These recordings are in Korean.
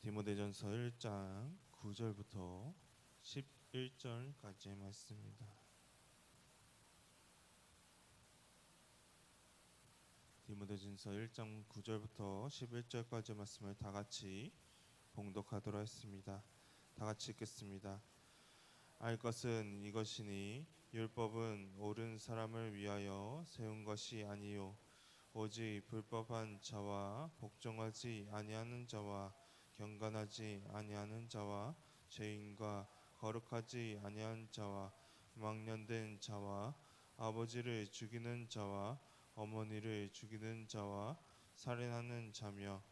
디모데전서 1장 9절부터 11절까지의 말씀입니다. 디모데전서 1장 9절부터 11절까지의 말씀을 다 같이 봉독하도록 하겠습니다. 다 같이 읽겠습니다. 알 것은 이것이니 율법은 옳은 사람을 위하여 세운 것이 아니요 오직 불법한 자와 복종하지 아니하는 자와 경건하지 아니하는 자와 죄인과 거룩하지 아니한 자와 망령된 자와 아버지를 죽이는 자와 어머니를 죽이는 자와 살인하는 자며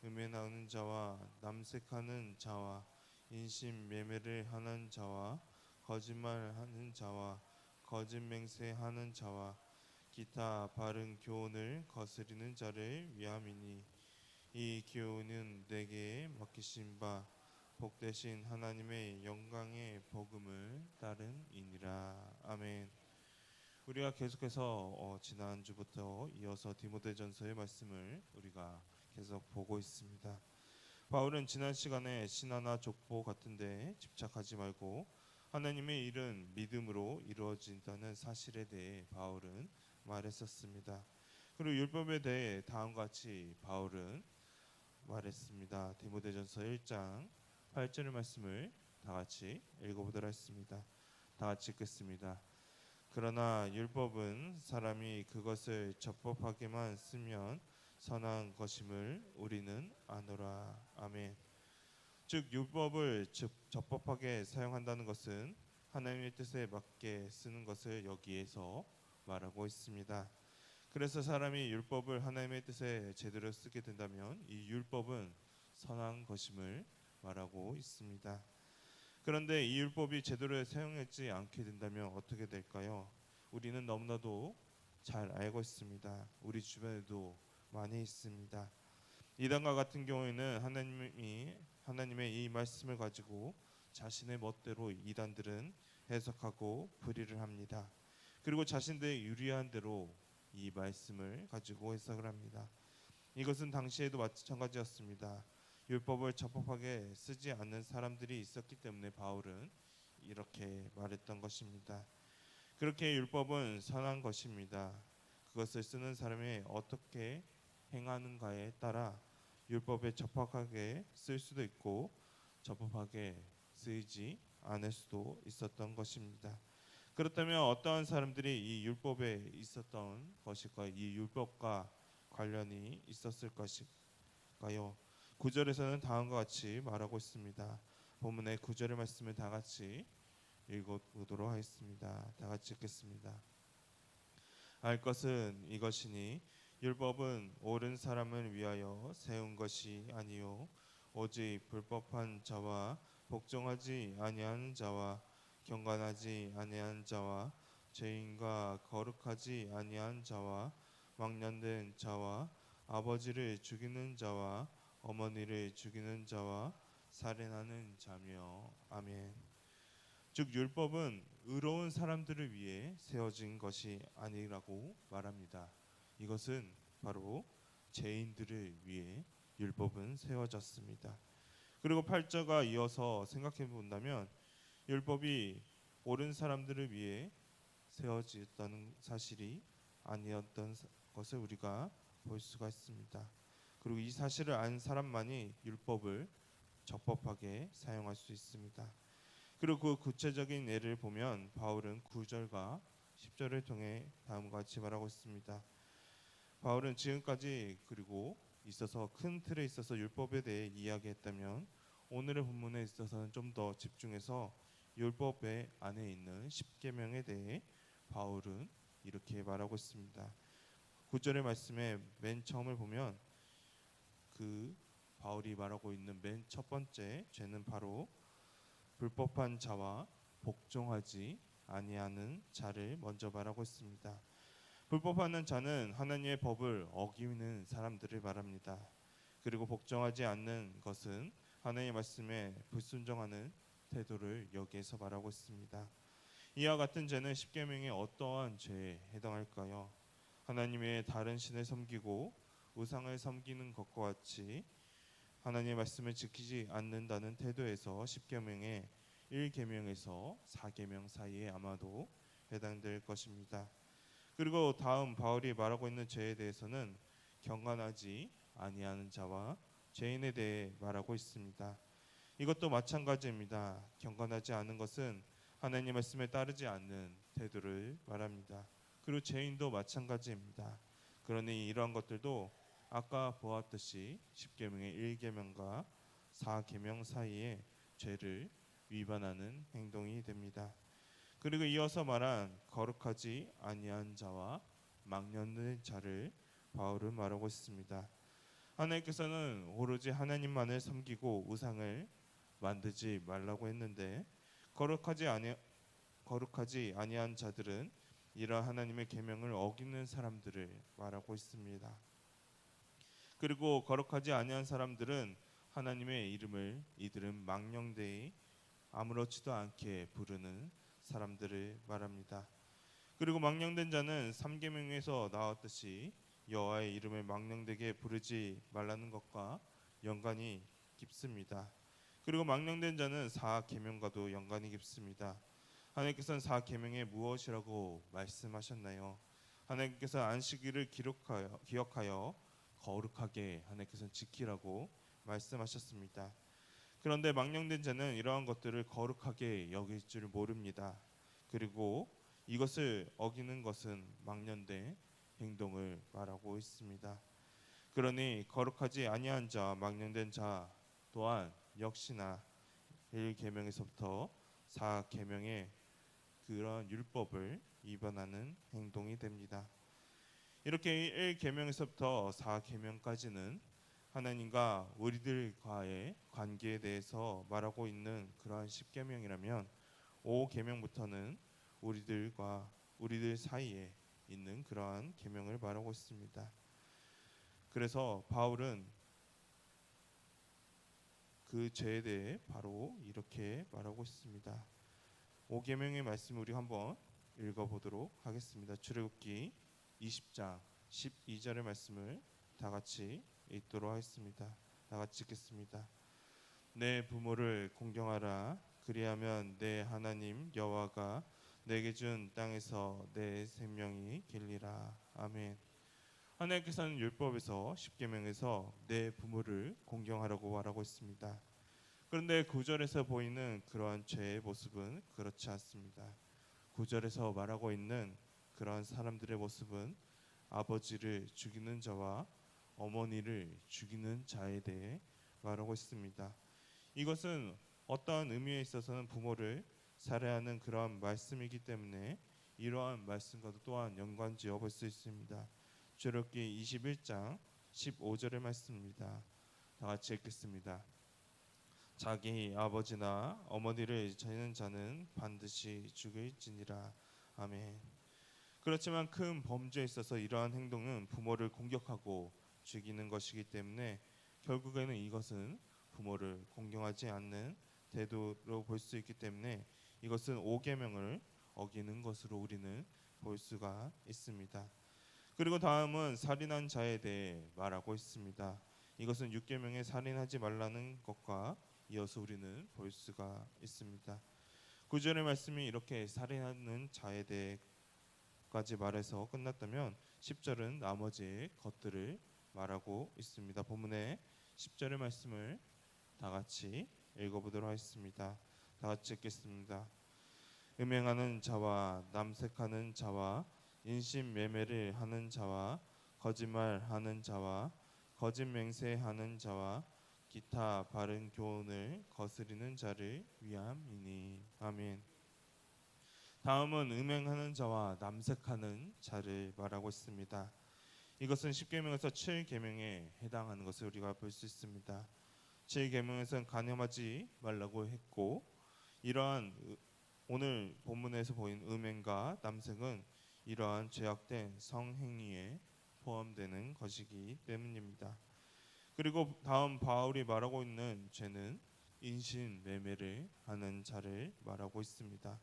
음행하는 자와 남색하는 자와 인신매매를 하는 자와 거짓말하는 자와 거짓맹세하는 자와 기타 바른 교훈을 거스리는 자를 위함이니 이 교훈은 내게 맡기신 바 복되신 하나님의 영광의 복음을 따름이니라. 아멘. 우리가 계속해서 지난주부터 이어서 디모데전서의 말씀을 우리가 계속 보고 있습니다. 바울은 지난 시간에 신화나 족보 같은데 집착하지 말고 하나님의 일은 믿음으로 이루어진다는 사실에 대해 바울은 말했었습니다. 그리고 율법에 대해 다음과 같이 바울은 말했습니다. 디모데전서 1장 8절의 말씀을 다 같이 읽어보도록 하겠습니다. 다 같이 읽겠습니다. 그러나 율법은 사람이 그것을 적법하게만 쓰면 선한 것임을 우리는 아노라. 아멘. 즉 율법을 적법하게 사용한다는 것은 하나님의 뜻에 맞게 쓰는 것을 여기에서 말하고 있습니다. 그래서 사람이 율법을 하나님의 뜻에 제대로 쓰게 된다면 이 율법은 선한 것임을 말하고 있습니다. 그런데 이 율법이 제대로 사용하지 않게 된다면 어떻게 될까요? 우리는 너무나도 잘 알고 있습니다. 우리 주변에도 많이 있습니다. 이단과 같은 경우에는 하나님의 이 말씀을 가지고 자신의 멋대로 이단들은 해석하고 풀이를 합니다. 그리고 자신들의 유리한 대로 이 말씀을 가지고 해석을 합니다. 이것은 당시에도 마찬가지였습니다. 율법을 적법하게 쓰지 않는 사람들이 있었기 때문에 바울은 이렇게 말했던 것입니다. 그렇게 율법은 선한 것입니다. 그것을 쓰는 사람이 어떻게 행하는가에 따라 율법에 적합하게 쓸 수도 있고 적법하게 쓰이지 않을 수도 있었던 것입니다. 그렇다면 어떠한 사람들이 이 율법에 있었던 것일까? 이 율법과 관련이 있었을 것일까요? 9절에서는 다음과 같이 말하고 있습니다. 본문의 9절의 말씀을 다 같이 읽어보도록 하겠습니다. 다 같이 읽겠습니다. 알 것은 이것이니 율법은 옳은 사람을 위하여 세운 것이 아니요 오직 불법한 자와 복종하지 아니하는 자와 경건하지 아니한 자와 죄인과 거룩하지 아니한 자와 망령된 자와 아버지를 죽이는 자와 어머니를 죽이는 자와 살인하는 자며. 아멘. 즉 율법은 의로운 사람들을 위해 세워진 것이 아니라고 말합니다. 이것은 바로 죄인들을 위해 율법은 세워졌습니다. 그리고 8절과 이어서 생각해 본다면 율법이 옳은 사람들을 위해 세워졌다는 사실이 아니었던 것을 우리가 볼 수가 있습니다. 그리고 이 사실을 안 사람만이 율법을 적법하게 사용할 수 있습니다. 그리고 그 구체적인 예를 보면 바울은 9절과 10절을 통해 다음과 같이 말하고 있습니다. 바울은 지금까지 그리고 있어서 큰 틀에 있어서 율법에 대해 이야기했다면 오늘의 본문에 있어서는 좀 더 집중해서 율법의 안에 있는 십계명에 대해 바울은 이렇게 말하고 있습니다. 9절의 말씀에 맨 처음을 보면 그 바울이 말하고 있는 맨 첫 번째 죄는 바로 불법한 자와 복종하지 아니하는 자를 먼저 말하고 있습니다. 불법하는 자는 하나님의 법을 어기는 사람들을 말합니다. 그리고 복종하지 않는 것은 하나님의 말씀에 불순종하는 태도를 여기에서 말하고 있습니다. 이와 같은 죄는 십계명의 어떠한 죄에 해당할까요? 하나님의 다른 신을 섬기고 우상을 섬기는 것과 같이 하나님의 말씀을 지키지 않는다는 태도에서 10계명의 1계명에서 4계명 사이에 아마도 해당될 것입니다. 그리고 다음 바울이 말하고 있는 죄에 대해서는 경건하지 아니하는 자와 죄인에 대해 말하고 있습니다. 이것도 마찬가지입니다. 경건하지 않은 것은 하나님 말씀에 따르지 않는 태도를 말합니다. 그리고 죄인도 마찬가지입니다. 그러니 이러한 것들도 아까 보았듯이 10계명의 1계명과 4계명 사이에 죄를 위반하는 행동이 됩니다. 그리고 이어서 말한 거룩하지 아니한 자와 망령된 자를 바울은 말하고 있습니다. 하나님께서는 오로지 하나님만을 섬기고 우상을 만들지 말라고 했는데 거룩하지 아니한 자들은 이러한 하나님의 계명을 어기는 사람들을 말하고 있습니다. 그리고 거룩하지 아니한 사람들은 하나님의 이름을 이들은 망령되이 아무렇지도 않게 부르는 사람들을 말합니다. 그리고 망령된 자는 3계명에서 나왔듯이 여호와의 이름을 망령되게 부르지 말라는 것과 연관이 깊습니다. 그리고 망령된 자는 4계명과도 연관이 깊습니다. 하나님께서는 4계명에 무엇이라고 말씀하셨나요? 하나님께서 안식일을 기억하여 거룩하게 하나님께서는 지키라고 말씀하셨습니다. 그런데 망령된 자는 이러한 것들을 거룩하게 여길 줄 모릅니다. 그리고 이것을 어기는 것은 망령된 행동을 말하고 있습니다. 그러니 거룩하지 아니한 자, 망령된 자 또한 역시나 1계명에서부터 4계명의 그런 율법을 위반하는 행동이 됩니다. 이렇게 1계명에서부터 4계명까지는 하나님과 우리들과의 관계에 대해서 말하고 있는 그러한 10계명이라면 5계명부터는 우리들 사이에 있는 그러한 계명을 말하고 있습니다. 그래서 바울은 그 죄에 대해 바로 이렇게 말하고 있습니다. 5계명의 말씀을 우리 한번 읽어보도록 하겠습니다. 출애굽기 20장 12절의 말씀을 다 같이 읽도록 하겠습니다. 다 같이 읽겠습니다. 내 부모를 공경하라. 그리하면 내 하나님 여호와가 내게 준 땅에서 내 생명이 길리라. 아멘. 하나님께서는 율법에서 10계명에서 내 부모를 공경하라고 말하고 있습니다. 그런데 9절에서 보이는 그러한 죄의 모습은 그렇지 않습니다. 9절에서 말하고 있는 그러한 사람들의 모습은 아버지를 죽이는 자와 어머니를 죽이는 자에 대해 말하고 있습니다. 이것은 어떠한 의미에 있어서는 부모를 살해하는 그러한 말씀이기 때문에 이러한 말씀과도 또한 연관지어 볼 수 있습니다. 출애굽기 21장 15절의 말씀입니다. 다 같이 읽겠습니다. 자기 아버지나 어머니를 지는 자는 반드시 죽을지니라. 아멘. 그렇지만 큰 범죄에 있어서 이러한 행동은 부모를 공격하고 죽이는 것이기 때문에 결국에는 이것은 부모를 공경하지 않는 태도로 볼 수 있기 때문에 이것은 5계명을 어기는 것으로 우리는 볼 수가 있습니다. 그리고 다음은 살인한 자에 대해 말하고 있습니다. 이것은 6계명에 살인하지 말라는 것과 이어서 우리는 볼 수가 있습니다. 9절의 말씀이 이렇게 살인하는 자에 대해까지 말해서 끝났다면 10절은 나머지 것들을 말하고 있습니다. 본문의 10절의 말씀을 다 같이 읽어보도록 하겠습니다. 다 같이 읽겠습니다. 음행하는 자와 남색하는 자와 인신매매를 하는 자와 거짓말하는 자와 거짓 맹세하는 자와 기타 바른 교훈을 거스리는 자를 위함이니. 아멘. 다음은 음행하는 자와 남색하는 자를 말하고 있습니다. 이것은 10계명에서 7계명에 해당하는 것을 우리가 볼 수 있습니다. 7계명에서는 간음하지 말라고 했고 이러한 오늘 본문에서 보인 음행과 남색은 이러한 죄악된 성행위에 포함되는 것이기 때문입니다. 그리고 다음 바울이 말하고 있는 죄는 인신매매를 하는 자를 말하고 있습니다.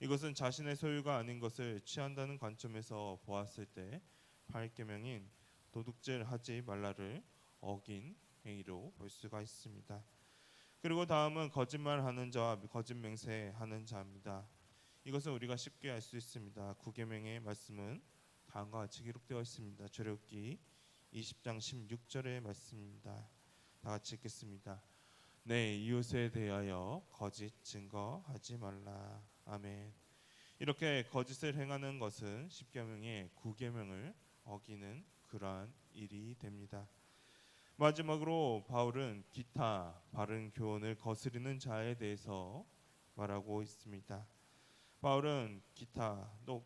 이것은 자신의 소유가 아닌 것을 취한다는 관점에서 보았을 때 8계명인 도둑질하지 말라를 어긴 행위로 볼 수가 있습니다. 그리고 다음은 거짓말하는 자와 거짓 맹세하는 자입니다. 이것은 우리가 쉽게 알 수 있습니다. 구계명의 말씀은 다음과 같이 기록되어 있습니다. 출애굽기 20장 16절의 말씀입니다. 다 같이 읽겠습니다. 내 이웃에 대하여 거짓 증거하지 말라. 아멘. 이렇게 거짓을 행하는 것은 십계명의 구계명을 어기는 그러한 일이 됩니다. 마지막으로 바울은 기타 바른 교훈을 거스르는 자에 대해서 말하고 있습니다. 바울은 기타 또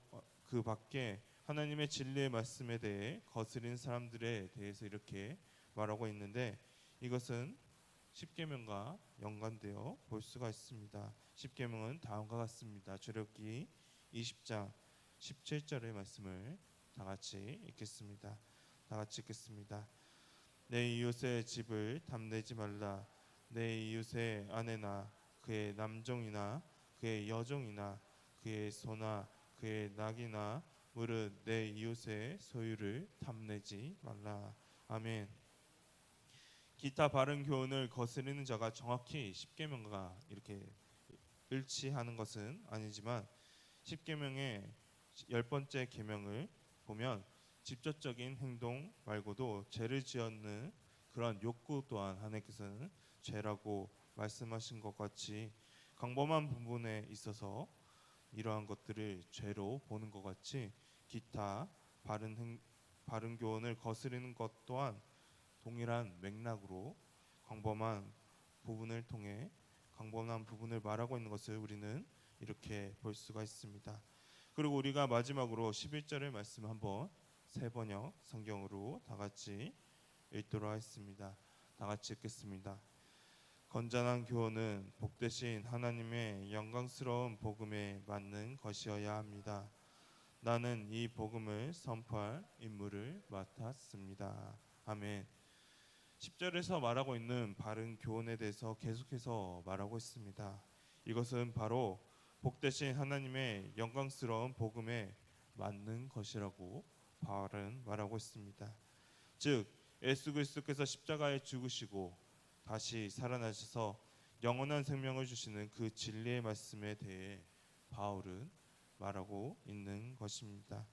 그 밖에 하나님의 진리의 말씀에 대해 거스린 사람들에 대해서 이렇게 말하고 있는데 이것은 십계명과 연관되어 볼 수가 있습니다. 십계명은 다음과 같습니다. 출애굽기 20장 17절의 말씀을 다 같이 읽겠습니다. 다 같이 읽겠습니다. 내 이웃의 집을 탐내지 말라. 내 이웃의 아내나 그의 남종이나 그의 여종이나 그의 소나 그의 낙이나 무릇 내 이웃의 소유를 탐내지 말라. 아멘. 기타 바른 교훈을 거스르는 자가 정확히 십계명과 이렇게 일치하는 것은 아니지만 십계명의 10번째 계명을 보면 직접적인 행동 말고도 죄를 지었는 그런 욕구 또한 하나님께서는 죄라고 말씀하신 것 같이 광범한 부분에 있어서 이러한 것들을 죄로 보는 것 같이 기타 바른 교훈을 거스르는 것 또한 동일한 맥락으로 광범한 부분을 통해 광범한 부분을 말하고 있는 것을 우리는 이렇게 볼 수가 있습니다. 그리고 우리가 마지막으로 11절의 말씀 한번 세 번역 성경으로 다 같이 읽도록 하겠습니다. 다 같이 읽겠습니다. 건전한 교훈은 복되신 하나님의 영광스러운 복음에 맞는 것이어야 합니다. 나는 이 복음을 선포할 임무를 맡았습니다. 아멘. 10절에서 말하고 있는 바른 교훈에 대해서 계속해서 말하고 있습니다. 이것은 바로 복되신 하나님의 영광스러운 복음에 맞는 것이라고 바울은 말하고 있습니다. 즉 예수 그리스도께서 십자가에 죽으시고 다시 살아나셔서 영원한 생명을 주시는 그 진리의 말씀에 대해 바울은 말하고 있는 것입니다.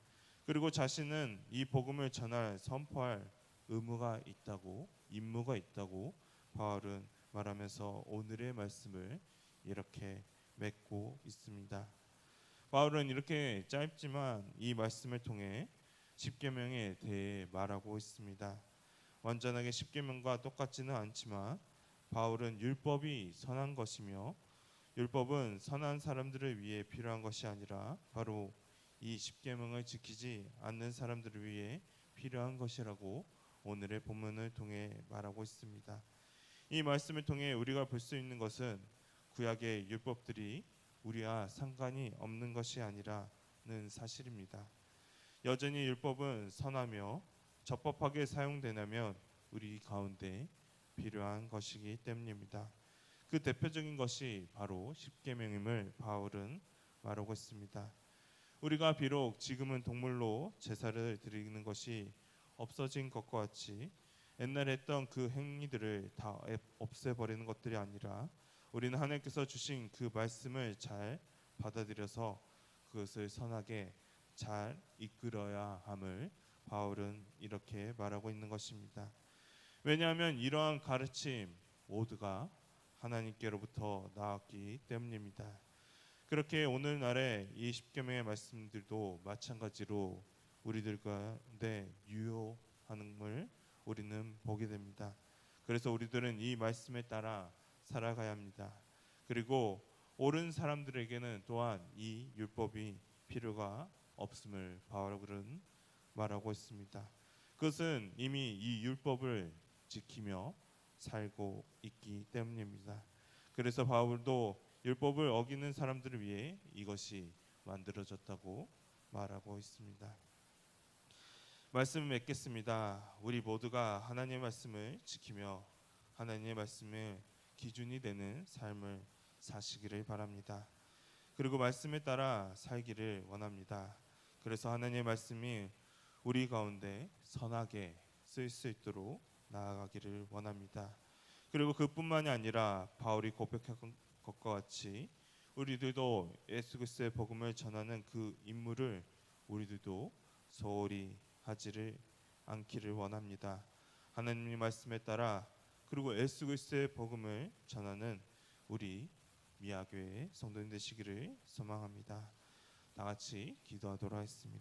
그리고 자신은 이 복음을 전할 선포할 의무가 있다고 임무가 있다고 바울은 말하면서 오늘의 말씀을 이렇게 맺고 있습니다. 바울은 이렇게 짧지만 이 말씀을 통해 십계명에 대해 말하고 있습니다. 완전하게 십계명과 똑같지는 않지만 바울은 율법이 선한 것이며 율법은 선한 사람들을 위해 필요한 것이 아니라 바로 이 십계명을 지키지 않는 사람들을 위해 필요한 것이라고 오늘의 본문을 통해 말하고 있습니다. 이 말씀을 통해 우리가 볼 수 있는 것은 구약의 율법들이 우리와 상관이 없는 것이 아니라는 사실입니다. 여전히 율법은 선하며 적법하게 사용되려면 우리 가운데 필요한 것이기 때문입니다. 그 대표적인 것이 바로 십계명임을 바울은 말하고 있습니다. 우리가 비록 지금은 동물로 제사를 드리는 것이 없어진 것과 같이 옛날에 했던 그 행위들을 다 없애버리는 것들이 아니라 우리는 하나님께서 주신 그 말씀을 잘 받아들여서 그것을 선하게 잘 이끌어야 함을 바울은 이렇게 말하고 있는 것입니다. 왜냐하면 이러한 가르침 모두가 하나님께로부터 나왔기 때문입니다. 그렇게 오늘날의 이 십계명의 말씀들도 마찬가지로 우리들 가운데 유효함을 우리는 보게 됩니다. 그래서 우리들은 이 말씀에 따라 살아가야 합니다. 그리고 옳은 사람들에게는 또한 이 율법이 필요가 없음을 바울은 말하고 있습니다. 그것은 이미 이 율법을 지키며 살고 있기 때문입니다. 그래서 바울도 율법을 어기는 사람들을 위해 이것이 만들어졌다고 말하고 있습니다. 말씀을 맺겠습니다. 우리 모두가 하나님의 말씀을 지키며 하나님의 말씀을 기준이 되는 삶을 사시기를 바랍니다. 그리고 말씀에 따라 살기를 원합니다. 그래서 하나님의 말씀이 우리 가운데 선하게 쓰일 수 있도록 나아가기를 원합니다. 그리고 그뿐만이 아니라 바울이 고백한 것과 같이 우리들도 예수 그리스도의 복음을 전하는 그 임무를 우리들도 소홀히 하지를 않기를 원합니다. 하나님의 말씀에 따라 그리고 예수 그리스도의 복음을 전하는 우리 미아교회 성도님 되시기를 소망합니다. 다 같이 기도하도록 하겠습니다.